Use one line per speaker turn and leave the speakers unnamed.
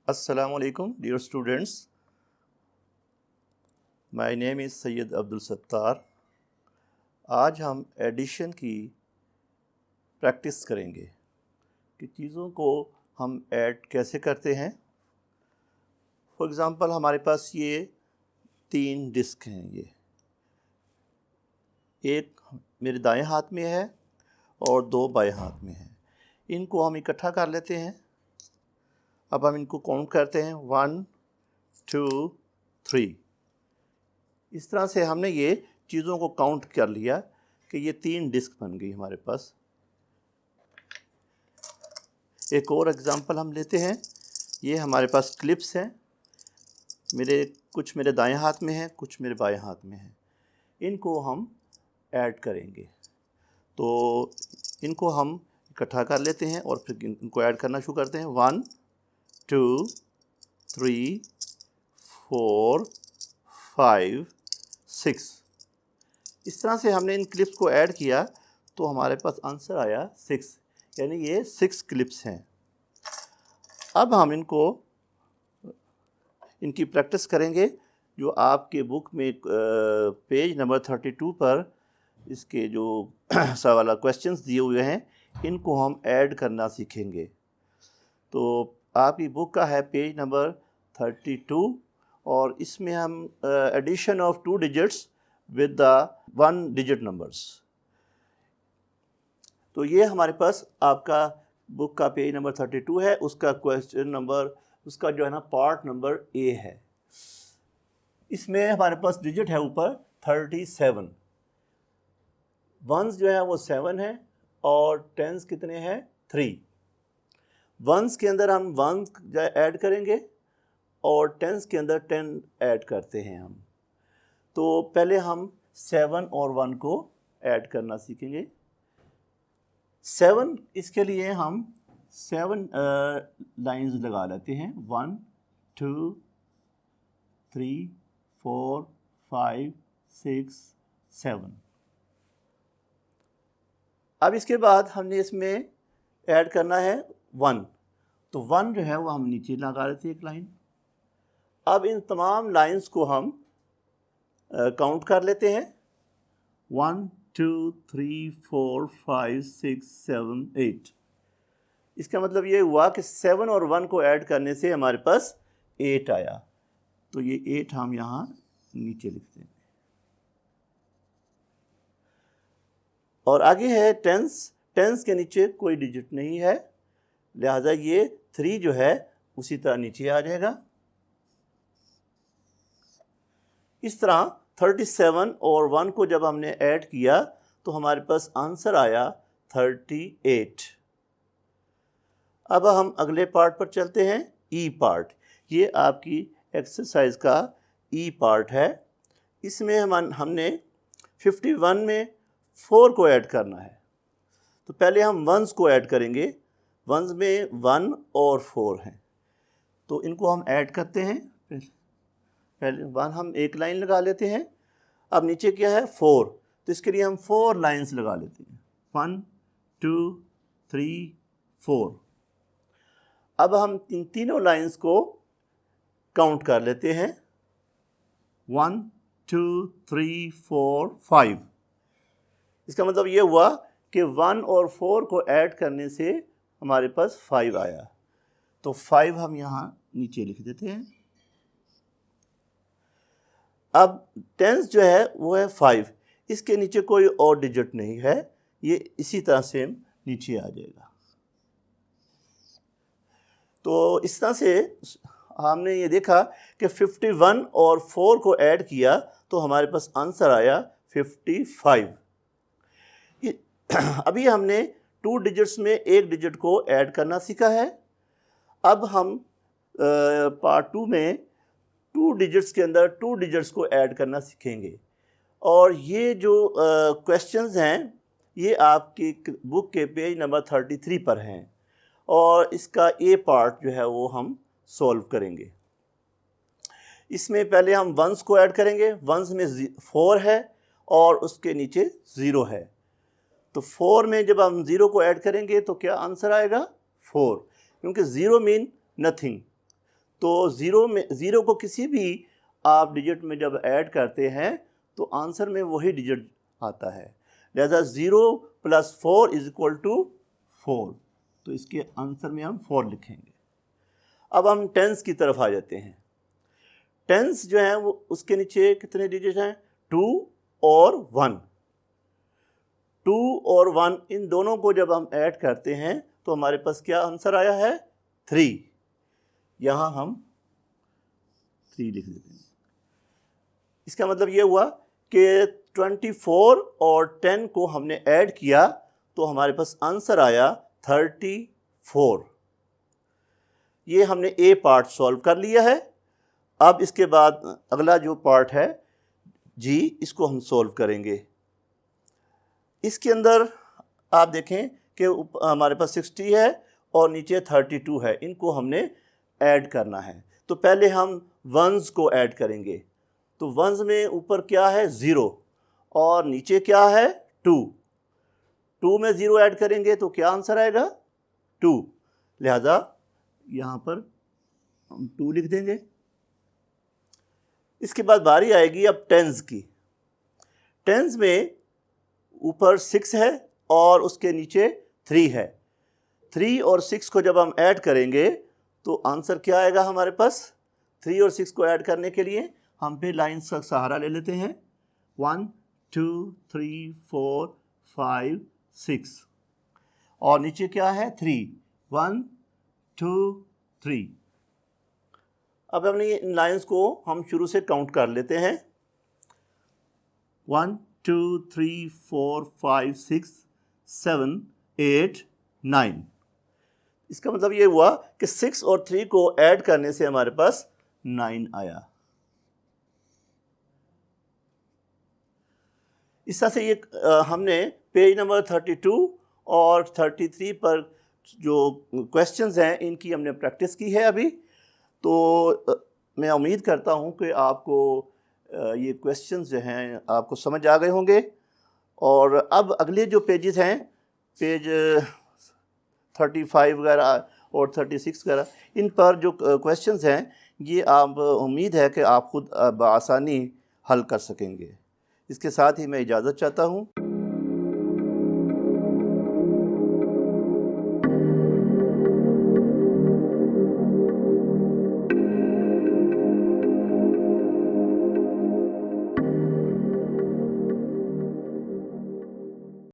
Assalamualaikum dear students, my name is Syed Abdul Sattar. आज हम addition की प्रैक्टिस करेंगे कि चीज़ों को हम ऐड कैसे करते हैं। फॉर एग्ज़ाम्पल हमारे पास ये 3 डिस्क हैं, ये एक मेरे दाएं हाथ में है और 2 बाएं हाथ में है। इनको हम इकट्ठा कर लेते हैं। अब हम इनको काउंट करते हैं 1 2 3। इस तरह से हमने ये चीज़ों को काउंट कर लिया कि ये 3 डिस्क बन गई हमारे पास। एक और एग्ज़ाम्पल हम लेते हैं। ये हमारे पास क्लिप्स हैं, कुछ मेरे दाएं हाथ में है, कुछ मेरे बाएं हाथ में है। इनको हम ऐड करेंगे, तो इनको हम इकट्ठा कर लेते हैं और फिर इनको ऐड करना शुरू करते हैं। 1 2 3 4 5 6। इस तरह से हमने इन क्लिप्स को ऐड किया तो हमारे पास आंसर आया 6, यानी ये 6 क्लिप्स हैं। अब हम इनकी प्रैक्टिस करेंगे। जो आपके बुक में पेज नंबर 32 पर इसके जो सवाल क्वेश्चंस दिए हुए हैं, इनको हम ऐड करना सीखेंगे। तो आपकी बुक का है पेज नंबर 32 और इसमें हम addition of 2 digits with the 1 digit numbers. तो ये हमारे पास आपका बुक का पेज नंबर 32 है, उसका क्वेश्चन नंबर, उसका जो है ना पार्ट नंबर ए है। इसमें हमारे पास डिजिट है ऊपर 37। वंस जो है वो 7 है और टेंस कितने हैं 3। वंस के अंदर हम 1 ऐड करेंगे और टेंस के अंदर 10 ऐड करते हैं हम। तो पहले हम 7 और 1 को ऐड करना सीखेंगे। 7 इसके लिए हम 7 लाइंस लगा लेते हैं। 1 2 3 4 5 6 7। अब इसके बाद हमने इसमें ऐड करना है 1, तो 1 जो है वो हम नीचे लगा लेते हैं एक लाइन। अब इन तमाम लाइंस को हम काउंट कर लेते हैं। 1 2 3 4 5 6 7 8। इसका मतलब ये हुआ कि 7 और 1 को ऐड करने से हमारे पास 8 आया। तो ये 8 हम यहाँ नीचे लिखते हैं। और आगे है टेंस। टेंस के नीचे कोई डिजिट नहीं है, लिहाजा ये 3 जो है उसी तरह नीचे आ जाएगा। इस तरह 37 और 1 को जब हमने ऐड किया तो हमारे पास आंसर आया 38। अब हम अगले पार्ट पर चलते हैं, ई पार्ट। ये आपकी एक्सरसाइज का ई पार्ट है। इसमें हमने 51 में 4 को ऐड करना है। तो पहले हम वंस को ऐड करेंगे। वंस में 1 और 4 हैं, तो इनको हम ऐड करते हैं। पहले 1 हम एक लाइन लगा लेते हैं। अब नीचे क्या है 4, तो इसके लिए हम 4 लाइंस लगा लेते हैं। 1 2 3 4। अब हम इन तीनों लाइंस को काउंट कर लेते हैं। 1 2 3 4 5। इसका मतलब ये हुआ कि 1 और 4 को ऐड करने से हमारे पास 5 आया। तो 5 हम यहाँ नीचे लिख देते हैं। अब टेंस जो है वो है 5। इसके नीचे कोई और डिजिट नहीं है, ये इसी तरह से नीचे आ जाएगा। तो इस तरह से हमने ये देखा कि 51 और 4 को ऐड किया तो हमारे पास आंसर आया 55। अभी हमने 2 डिजिट्स में एक डिजिट को ऐड करना सीखा है। अब हम पार्ट 2 में 2 डिजिट्स के अंदर 2 डिजिट्स को ऐड करना सीखेंगे। और ये जो क्वेश्चंस हैं ये आपकी बुक के पेज नंबर 33 पर हैं और इसका ए पार्ट जो है वो हम सॉल्व करेंगे। इसमें पहले हम वंस को ऐड करेंगे। वंस में 4 है और उसके नीचे 0 है। तो 4 में जब हम 0 को ऐड करेंगे तो क्या आंसर आएगा 4, क्योंकि 0 मीन नथिंग। तो ज़ीरो को किसी भी आप डिजिट में जब ऐड करते हैं तो आंसर में वही डिजिट आता है। लिहाजा 0 + 4 = 4, तो इसके आंसर में हम 4 लिखेंगे। अब हम टेंस की तरफ आ जाते हैं। टेंस जो है वो उसके नीचे कितने डिजिट हैं? 2 और 1। 2 और 1 इन दोनों को जब हम ऐड करते हैं तो हमारे पास क्या आंसर आया है? 3। यहाँ हम 3 लिख देते हैं। इसका मतलब ये हुआ कि 24 और 10 को हमने ऐड किया तो हमारे पास आंसर आया 34। ये हमने ए पार्ट सॉल्व कर लिया है। अब इसके बाद अगला जो पार्ट है जी, इसको हम सॉल्व करेंगे। इसके अंदर आप देखें कि हमारे पास 60 है और नीचे 32 है, इनको हमने ऐड करना है। तो पहले हम वंस को ऐड करेंगे। तो वंस में ऊपर क्या है? 0 और नीचे क्या है? 2। 2 में 0 ऐड करेंगे तो क्या आंसर आएगा? 2। लिहाजा यहाँ पर हम 2 लिख देंगे। इसके बाद बारी आएगी अब टेंस की। टेंस में ऊपर 6 है और उसके नीचे 3 है। 3 और 6 को जब हम ऐड करेंगे तो आंसर क्या आएगा हमारे पास? 3 और 6 को ऐड करने के लिए हम पे लाइन्स का सहारा ले लेते हैं। 1 2 3 4 5 6 और नीचे क्या है? 3। 1 2 3। अब हमने इन लाइन्स को हम शुरू से काउंट कर लेते हैं। 1 2 3 4 5 6 7 8 9। इसका मतलब ये हुआ कि 6 और 3 को ऐड करने से हमारे पास 9 आया। इस तरह से ये हमने पेज नंबर 32 और 33 पर जो क्वेश्चंस हैं इनकी हमने प्रैक्टिस की है अभी। तो मैं उम्मीद करता हूँ कि आपको ये क्वेश्चंस जो हैं आपको समझ आ गए होंगे। और अब अगले जो पेजेस हैं, पेज 35 वगैरह और 36 वगैरह, इन पर जो क्वेश्चंस हैं ये आप उम्मीद है कि आप खुद बआसानी हल कर सकेंगे। इसके साथ ही मैं इजाज़त चाहता हूँ।